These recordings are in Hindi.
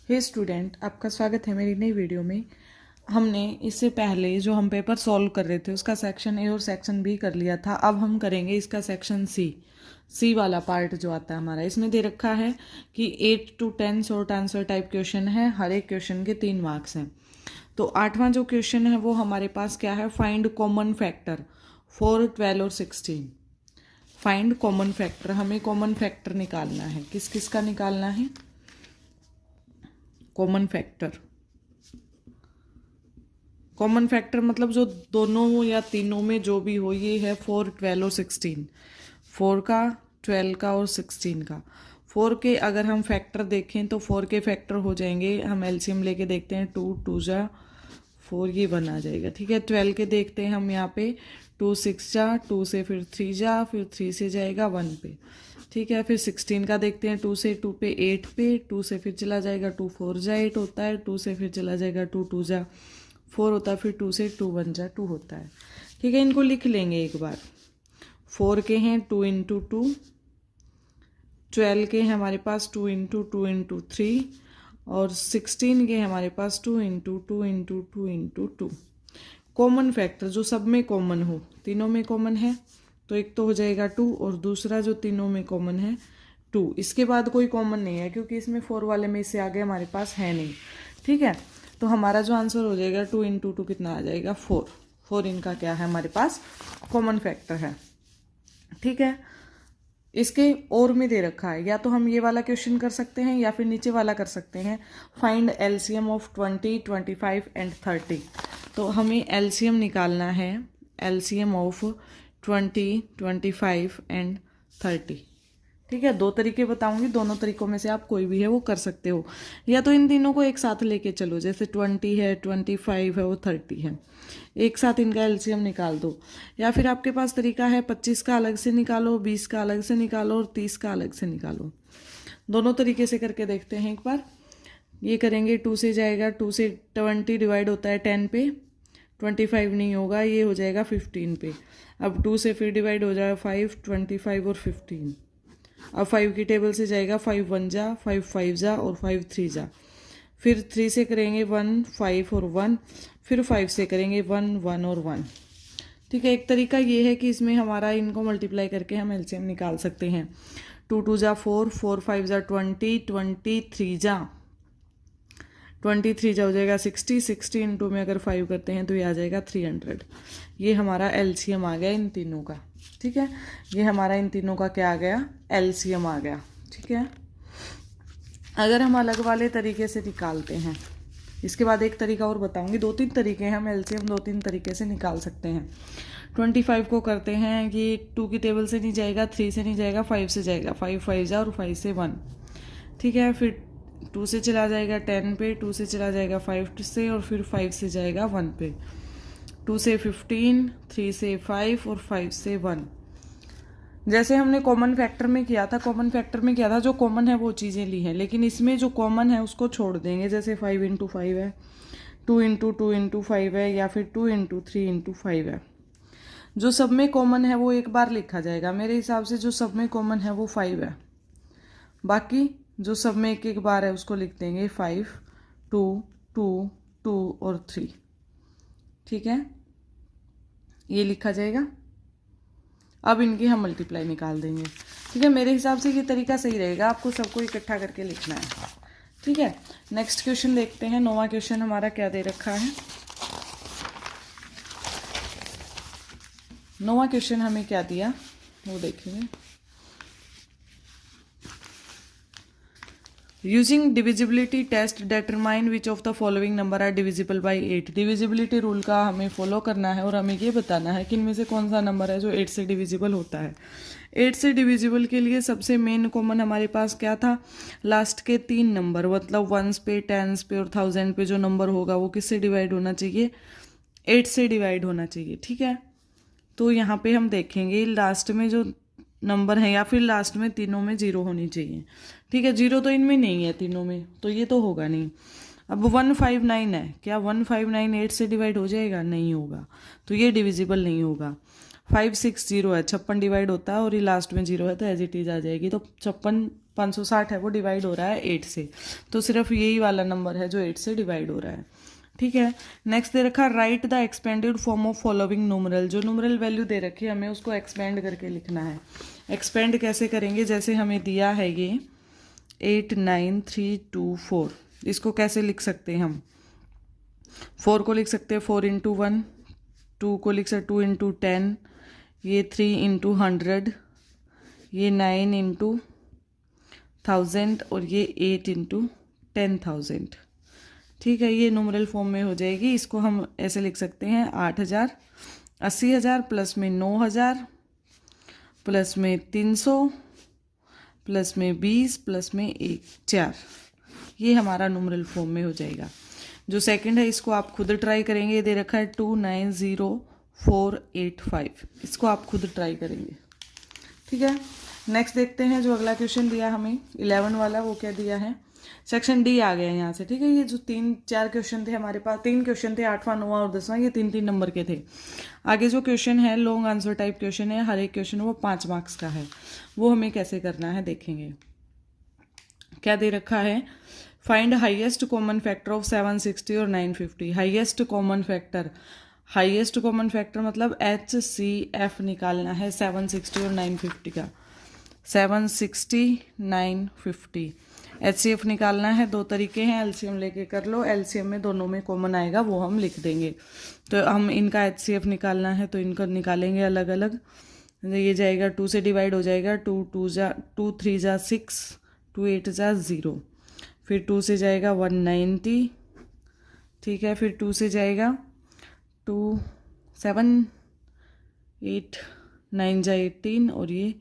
हे स्टूडेंट, आपका स्वागत है मेरी नई वीडियो में। हमने इससे पहले जो हम पेपर सॉल्व कर रहे थे उसका सेक्शन ए और सेक्शन बी कर लिया था। अब हम करेंगे इसका सेक्शन सी वाला पार्ट जो आता है हमारा। इसमें दे रखा है कि 8 to 10 short answer type question है। हर एक क्वेश्चन के 3 मार्क्स हैं। तो 8वां जो क्वेश्चन है वो हमारे पास क्या है, फाइंड कॉमन फैक्टर फॉर 12 और 16। फाइंड कॉमन फैक्टर, हमें कॉमन फैक्टर निकालना है। किस किस का निकालना है कॉमन फैक्टर? कॉमन फैक्टर मतलब जो दोनों या तीनों में जो भी हो, ये है 4, 12 और 16। 4 का, 12 का और 16 का। 4 के अगर हम फैक्टर देखें तो 4 के फैक्टर हो जाएंगे, हम एलसीएम लेके देखते हैं, 2 2 जा 4, ये बना जाएगा। ठीक है। 12 के देखते हैं हम यहाँ पे, 2 6 जा, 2 से फिर 3 जा, फिर 3 से जाएगा 1 पे। ठीक है। फिर 16 का देखते हैं, 2 से 2 पे 8 पे, 2 से फिर चला जाएगा 2 4 जा 8 होता है, 2 से फिर चला जाएगा 2 2 जा 4 होता है, फिर 2 से 2 1 जा 2 होता है। ठीक है। इनको लिख लेंगे एक बार। 4 के हैं 2 इंटू 2, 12 के हैं हमारे पास 2 इंटू 2 इंटू 3, और 16 के हमारे पास 2 into 2 into 2 into 2। Common factor जो सब में कॉमन हो, तीनों में कॉमन है तो एक तो हो जाएगा 2, और दूसरा जो तीनों में कॉमन है 2। इसके बाद कोई कॉमन नहीं है क्योंकि इसमें 4 वाले में इससे आगे हमारे पास है नहीं। ठीक है। तो हमारा जो आंसर हो जाएगा 2 इंटू 2 कितना आ जाएगा 4। 4 इनका क्या है हमारे पास कॉमन फैक्टर है। ठीक है। इसके और में दे रखा है, या तो हम ये वाला क्वेश्चन कर सकते हैं या फिर नीचे वाला कर सकते हैं, फाइंड एलसीएम ऑफ 20, 25 एंड 30। तो हमें एलसीएम निकालना है, एलसीएम ऑफ 20, 25 एंड 30। ठीक है। 2 तरीके बताऊंगी, दोनों तरीकों में से आप कोई भी है वो कर सकते हो, या तो इन तीनों को एक साथ लेके चलो, जैसे 20 है, 25 है, वो 30 है, एक साथ इनका एलसीएम निकाल दो। या फिर आपके पास तरीका है 25 का अलग से निकालो, 20 का अलग से निकालो और 30 का अलग से निकालो। दोनों तरीके से करके देखते हैं एक बार। ये करेंगे, 2 से जाएगा, 2 से 20 डिवाइड होता है 10 पे, 25 नहीं होगा, ये हो जाएगा 15 पे। अब 2 से फिर डिवाइड हो जाएगा 5, 25 और 15। अब 5 की टेबल से जाएगा, 5 1 जा, 5 5 जा और 5 3 जा। फिर 3 से करेंगे 1, 5 और 1, फिर 5 से करेंगे 1 1 और 1। ठीक है। एक तरीका ये है कि इसमें हमारा इनको मल्टीप्लाई करके हम एलसीएम निकाल सकते हैं। 2 2 जा 4, 4 5 जा 20, 23 जा 23 जा हो जाएगा 60, 60 इंटू में अगर 5 करते हैं तो ये आ जाएगा 300। ये हमारा एलसीएम आ गया इन तीनों का। ठीक है। ये हमारा इन तीनों का क्या आ गया, एलसीएम आ गया। ठीक है। अगर हम अलग वाले तरीके से निकालते हैं, इसके बाद एक तरीका और बताऊंगी, 2-3 तरीके हैं, हम एलसीएम 2-3 तरीके से निकाल सकते हैं। 25 को करते हैं कि 2 की टेबल से नहीं जाएगा, 3 से नहीं जाएगा, 5 से जाएगा, 5 5 जा और 5 से 1। ठीक है। फिर 2 से चला जाएगा 10 पे, 2 से चला जाएगा 5 से, और फिर 5 से जाएगा 1 पे, 2 से 15, 3 से 5 और 5 से 1। जैसे हमने कॉमन फैक्टर में किया था, कॉमन फैक्टर में किया था जो कॉमन है वो चीज़ें ली हैं, लेकिन इसमें जो कॉमन है उसको छोड़ देंगे। जैसे 5 इंटू 5 है, 2 इंटू 2 इंटू 5 है, या फिर 2 इंटू 3 इंटू 5 है। जो सब में कॉमन है वो एक बार लिखा जाएगा। मेरे हिसाब से जो सब में कॉमन है वो 5 है। बाकी जो सब में एक एक बार है उसको लिख देंगे 5, 2 2 2 और 3। ठीक है। ये लिखा जाएगा। अब इनकी हम मल्टीप्लाई निकाल देंगे। ठीक है। मेरे हिसाब से ये तरीका सही रहेगा, आपको सबको इकट्ठा करके लिखना है। ठीक है। नेक्स्ट क्वेश्चन देखते हैं। 9वां क्वेश्चन हमारा क्या दे रखा है। 9वां क्वेश्चन हमें क्या दिया वो देखेंगे। Using divisibility test determine which of the following number are divisible by 8। Divisibility rule का हमें फॉलो करना है और हमें ये बताना है कि इनमें से कौन सा नंबर है जो 8 से डिविजिबल होता है। 8 से डिविजिबल के लिए सबसे मेन कॉमन हमारे पास क्या था, लास्ट के 3 नंबर, मतलब 1s पे, 10s पे और 1000 पे जो नंबर होगा वो किससे डिवाइड होना चाहिए, 8 से डिवाइड होना चाहिए। ठीक है। तो यहाँ पे हम देखेंगे लास्ट में जो नंबर है, या फिर लास्ट में तीनों में 0 होनी चाहिए। ठीक है। 0 तो इनमें नहीं है तीनों में, तो ये तो होगा नहीं। अब 159 है, क्या 159 8 से डिवाइड हो जाएगा, नहीं होगा, तो ये डिविजिबल नहीं होगा। 560 है, 56 डिवाइड होता है और ये लास्ट में 0 है तो एज इट इज आ जाएगी। तो 56 560 है वो डिवाइड हो रहा है 8 से, तो सिर्फ यही वाला नंबर है जो 8 से डिवाइड हो रहा है। ठीक है, नेक्स्ट दे रखा right the expanded form of following numeral. जो न्यूमरल वैल्यू दे रखी है हमें उसको एक्सपेंड करके लिखना है। एक्सपेंड कैसे करेंगे, जैसे हमें दिया है ये 89324, इसको कैसे लिख सकते हैं हम, 4 को लिख सकते हैं 4 × 1, 2 को लिख सकते 2 × 10, ये 3 × 100, ये 9 × 1000 और ये 8 × 10,000। ठीक है, ये न्यूमरल फॉर्म में हो जाएगी। इसको हम ऐसे लिख सकते हैं 8,000, 80,000 प्लस में 9,000 प्लस में 300 प्लस में 20 प्लस में 4, ये हमारा न्यूमरल फॉर्म में हो जाएगा। जो सेकंड है इसको आप खुद ट्राई करेंगे, दे रखा है 290485, इसको आप खुद ट्राई करेंगे। ठीक है, नेक्स्ट देखते हैं जो अगला क्वेश्चन दिया हमें 11 वाला, वो क्या दिया है, सेक्शन डी आ गया यहाँ से। ठीक है, ये जो 3-4 क्वेश्चन थे हमारे पास, 3 क्वेश्चन थे, 8वां 9वां और 10वां, ये 3-3 नंबर के थे। आगे जो क्वेश्चन है लॉन्ग आंसर टाइप क्वेश्चन है, हर एक क्वेश्चन वो 5 मार्क्स का है, वो हमें कैसे करना है देखेंगे। क्या दे रखा है, find highest common factor of 760 और 950। Highest common factor, highest common factor मतलब HCF निकालना है 760 और 950 का। 760 950 HCF निकालना है, 2 तरीके हैं, एलसीएम लेके कर लो, एलसीएम में दोनों में कॉमन आएगा वो हम लिख देंगे। तो हम इनका HCF निकालना है तो इनको निकालेंगे अलग अलग। ये जाएगा 2 से डिवाइड हो जाएगा, 2 3 जा 6, 2 8 जा 0, फिर 2 से जाएगा 190। ठीक है, फिर 2 से जाएगा 2 7 8 9 जा 18 और ये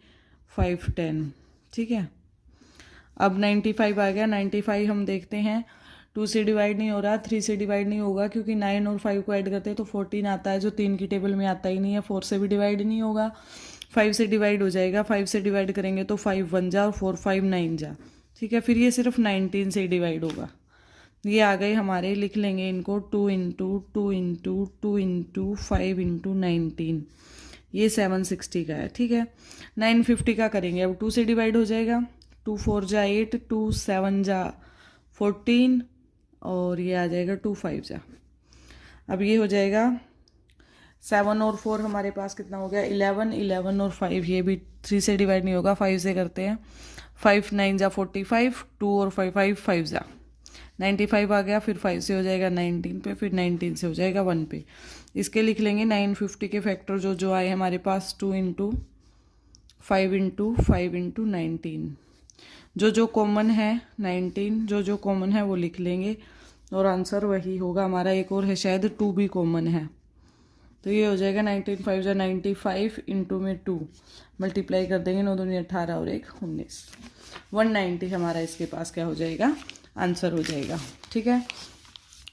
5 10। ठीक है, अब 95 आ गया। 95 हम देखते हैं 2 से डिवाइड नहीं हो रहा, 3 से डिवाइड नहीं होगा क्योंकि 9 और 5 को ऐड करते हैं तो 14 आता है, जो 3 की टेबल में आता ही नहीं है। 4 से भी डिवाइड नहीं होगा, 5 से डिवाइड हो जाएगा, 5 से डिवाइड करेंगे तो 5 1 जा और 4 5 9 जा। ठीक है, फिर ये सिर्फ 19 से डिवाइड होगा। ये आ गए हमारे, लिख लेंगे इनको 2 × 2 × 2 × 5 × 19, ये 760 का है। ठीक है, 950 का करेंगे, अब 2 से डिवाइड हो जाएगा, 2 4 जा 8, 2 7 जा 14 और ये आ जाएगा 2 5 जा। अब ये हो जाएगा 7 और 4 हमारे पास कितना हो गया 11, 11 और 5 ये भी 3 से डिवाइड नहीं होगा, 5 से करते हैं, 5 9 जा 45, 2 और 5 5 5 जा 95 आ गया, फिर 5 से हो जाएगा 19 पे, फिर 19 से हो जाएगा 1 पे। इसके लिख लेंगे 950 के फैक्टर जो आए हमारे पास 2 × 5 × 5 × 19, जो कॉमन है 19, जो कॉमन है वो लिख लेंगे और आंसर वही होगा हमारा। एक और है शायद 2 भी कॉमन है, तो ये हो जाएगा 19 5 जा 95 इंटू में 2 मल्टीप्लाई कर देंगे, 9 दूनी 18 और 1 19, 190 हमारा इसके पास क्या हो जाएगा, आंसर हो जाएगा। ठीक है,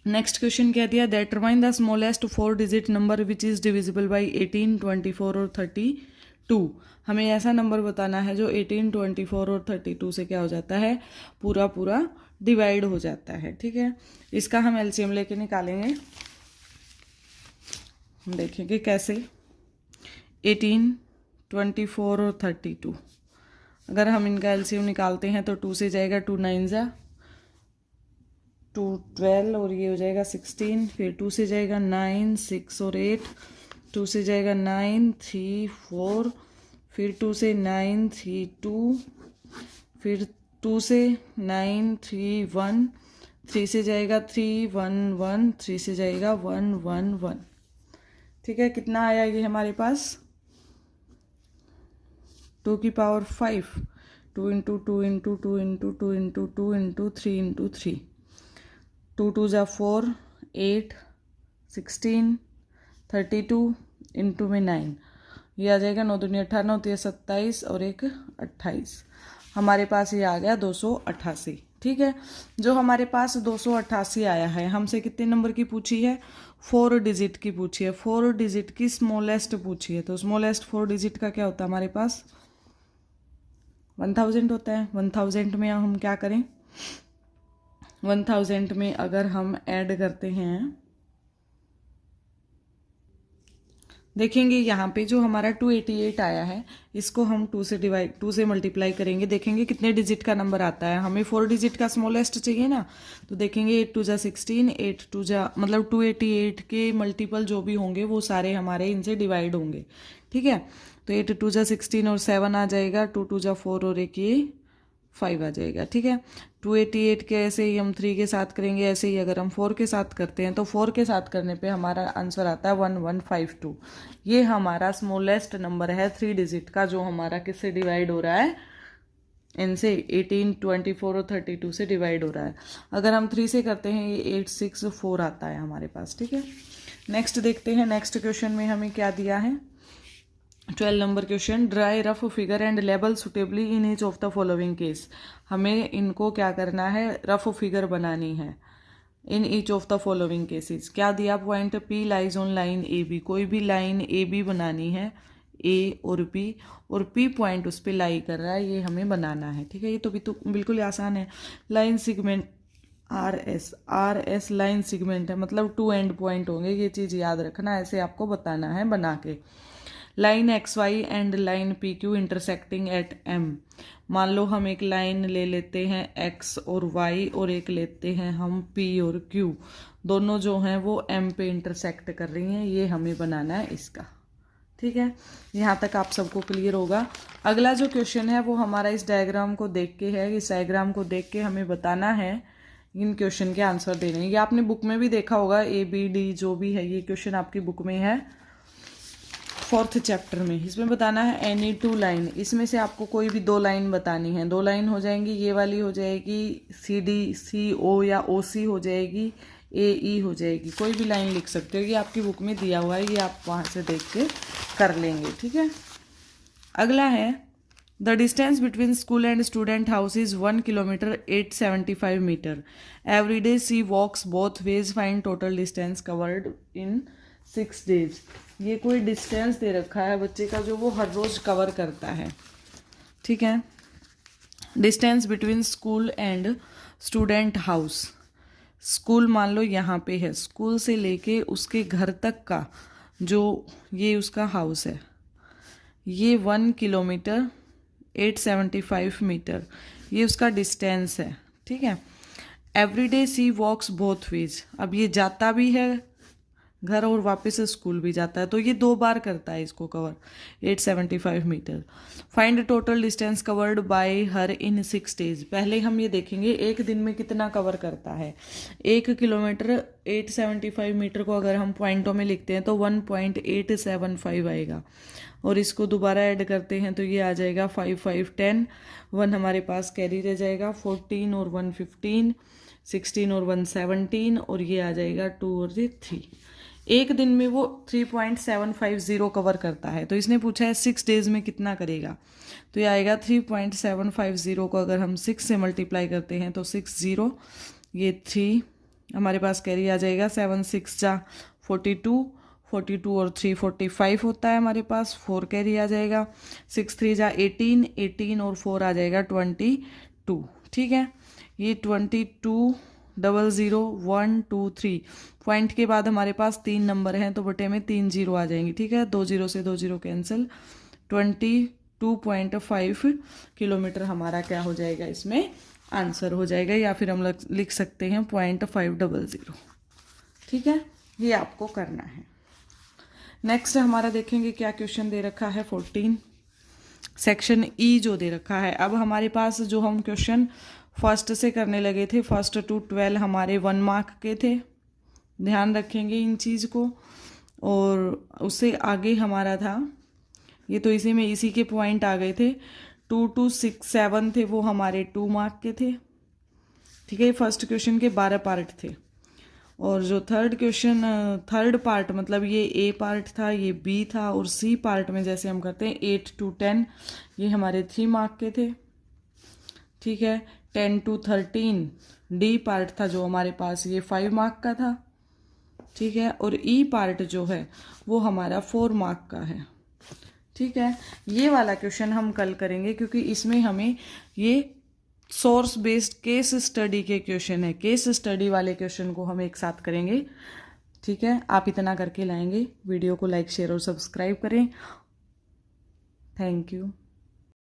नेक्स्ट क्वेश्चन क्या दिया, determine the smallest 4 digit number which is divisible by 18 24 और 32। हमें ऐसा नंबर बताना है जो 18 24 और 32 से क्या हो जाता है, पूरा डिवाइड हो जाता है। ठीक है, इसका हम एलसीएम लेके निकालेंगे, हम देखेंगे कैसे। 18 24 और 32, अगर हम इनका एलसीएम निकालते हैं तो 2 से जाएगा 2 9 जा 2 12 और ये हो जाएगा 16, फिर 2 से जाएगा 9 6 और 8, 2 से जाएगा 9 3 4, फिर 2 से 9 3 2, फिर 2 से 9 3 1, 3 से जाएगा 3 1 1, 3 से जाएगा 1 1 1। ठीक है, कितना आया ये हमारे पास 2 की पावर 5, 2 × 2 × 2 × 2 × 2 × 3 × 3, 2 2 जा 4 8 16 32 इंटू में 9, ये आ जाएगा 9 दूनी 18 होती है 27 और 1 28, हमारे पास ये आ गया 288। ठीक है, जो हमारे पास 288 आया है, हमसे कितने नंबर की पूछी है, 4 डिजिट की पूछी है, 4 डिजिट की स्मॉलेस्ट पूछी है। तो स्मॉलेस्ट 4 डिजिट का क्या होता है हमारे पास 1000 होता है। 1000 में हम क्या करें, 1000 में अगर हम ऐड करते हैं देखेंगे यहाँ पे जो हमारा 288 आया है, इसको हम 2 से मल्टीप्लाई करेंगे, देखेंगे कितने डिजिट का नंबर आता है। हमें 4 डिजिट का स्मॉलेस्ट चाहिए ना, तो देखेंगे 8 2 16, 8 2 मतलब 288 के मल्टीपल जो भी होंगे वो सारे हमारे इनसे डिवाइड होंगे। ठीक है, तो 8 2 16 और 7 आ जाएगा, 2 2 4 और एक ये 5 आ जाएगा। ठीक है, 288 के ऐसे ही हम 3 के साथ करेंगे, ऐसे ही अगर हम 4 के साथ करते हैं तो 4 के साथ करने पे हमारा आंसर आता है 1152। ये हमारा स्मॉलेस्ट नंबर है 3 डिजिट का, जो हमारा किससे डिवाइड हो रहा है, इनसे 18 24 और 32 से डिवाइड हो रहा है। अगर हम 3 से करते हैं ये 864 आता है हमारे पास। ठीक है, नेक्स्ट देखते हैं। नेक्स्ट क्वेश्चन में हमें क्या दिया है, 12 number question, draw rough figure and label suitably in each of the following case. हमें इनको क्या करना है, रफ फिगर बनानी है in each of the following cases. क्या दिया point, P lies on line A B, कोई भी लाइन ए बी बनानी है, ए और पी पॉइंट उस पर लाई कर रहा है, ये हमें बनाना है। ठीक है, ये तो भी तो बिल्कुल आसान है। Line segment R S line segment है, मतलब 2 एंड पॉइंट होंगे, ये चीज़ याद रखना, ऐसे आपको बताना है बना के। Line X Y and line P Q intersecting at M, मान लो हम एक लाइन ले लेते हैं एक्स और वाई और एक लेते हैं हम पी और क्यू, दोनों जो हैं वो एम पे इंटरसेक्ट कर रही हैं, ये हमें बनाना है इसका। ठीक है, यहाँ तक आप सबको क्लियर होगा। अगला जो क्वेश्चन है वो हमारा इस डायग्राम को देख के है, इस डायग्राम को देख के हमें बताना है, इन क्वेश्चन के आंसर देने हैं। ये आपने बुक में भी देखा होगा, ए बी डी जो भी है, ये क्वेश्चन आपकी बुक में है 4th चैप्टर में। इसमें बताना है एनी 2 लाइन, इसमें से आपको कोई भी 2 लाइन बतानी है। 2 लाइन हो जाएंगी, ये वाली हो जाएगी सी डी सी ओ या ओ सी हो जाएगी, ए ई हो जाएगी, कोई भी लाइन लिख सकते हो, ये आपकी बुक में दिया हुआ है, ये आप वहाँ से देख के कर लेंगे। ठीक है, अगला है the distance between school and student house is 1 kilometre 875 metre, every day she walks both ways, find total distance covered in 6 days. ये कोई डिस्टेंस दे रखा है बच्चे का जो वो हर रोज कवर करता है। ठीक है, distance between school and student house, school मान लो यहाँ पे है, स्कूल से लेके उसके घर तक का जो ये उसका हाउस है, ये 1 किलोमीटर 875 मीटर, ये उसका डिस्टेंस है। ठीक है, एवरीडे सी वॉक्स बोथ वेज, अब ये जाता भी है घर और वापस स्कूल भी जाता है, तो ये 2 बार करता है इसको cover, 875 metre. Find total distance covered by her in 6 days, पहले हम ये देखेंगे एक दिन में कितना कवर करता है। 1 किलोमीटर 875 मीटर को अगर हम पॉइंटों में लिखते हैं तो 1.875 आएगा, और इसको दोबारा ऐड करते हैं तो ये आ जाएगा 5 5 10, 1 हमारे पास कैरी रह जाएगा, 14 और 1 15, 16 और 1 17, और ये आ जाएगा 2 और ये 3। एक दिन में वो 3.750 कवर करता है, तो इसने पूछा है 6 डेज में कितना करेगा, तो ये आएगा 3.750 को अगर हम 6 से मल्टीप्लाई करते हैं तो 60, ये 3 हमारे पास कैरी आ जाएगा, 7 6 जा 42, 42 और 3 45 होता है हमारे पास, 4 कैरी आ जाएगा, 6 3 जा 18, 18 और 4 आ जाएगा 22। ठीक है, ये 22 00 1 2 3 पॉइंट के बाद हमारे पास 3 नंबर हैं तो बटे में 3 0 आ जाएंगे। ठीक है, 2 0 से 2 0 कैंसिल, 22.5 किलोमीटर हमारा क्या हो जाएगा, इसमें आंसर हो जाएगा, या फिर हम लिख सकते हैं 0.500। ठीक है, ये आपको करना है। नेक्स्ट हमारा देखेंगे क्या क्वेश्चन दे रखा है, 14 सेक्शन ई जो दे रखा है। अब हमारे पास जो हम क्वेश्चन फर्स्ट से करने लगे थे, 1 to 12 हमारे 1 मार्क के थे, ध्यान रखेंगे इन चीज़ को। और उससे आगे हमारा था, ये तो इसी में इसी के पॉइंट आ गए थे, 2 to 6 7 थे वो हमारे 2 मार्क के थे। ठीक है, फर्स्ट क्वेश्चन के 12 पार्ट थे, और जो थर्ड पार्ट मतलब ये ए पार्ट था, ये बी था, और सी पार्ट में जैसे हम करते हैं 8 to 10 ये हमारे 3 मार्क के थे। ठीक है, 10 to 13 डी पार्ट था जो हमारे पास, ये 5 मार्क का था। ठीक है, और ई पार्ट जो है वो हमारा 4 मार्क का है। ठीक है, ये वाला क्वेश्चन हम कल करेंगे क्योंकि इसमें हमें ये सोर्स बेस्ड केस स्टडी के क्वेश्चन है, केस स्टडी वाले क्वेश्चन को हम एक साथ करेंगे। ठीक है, आप इतना करके लाएंगे। वीडियो को लाइक शेयर और सब्सक्राइब करें। Thank you.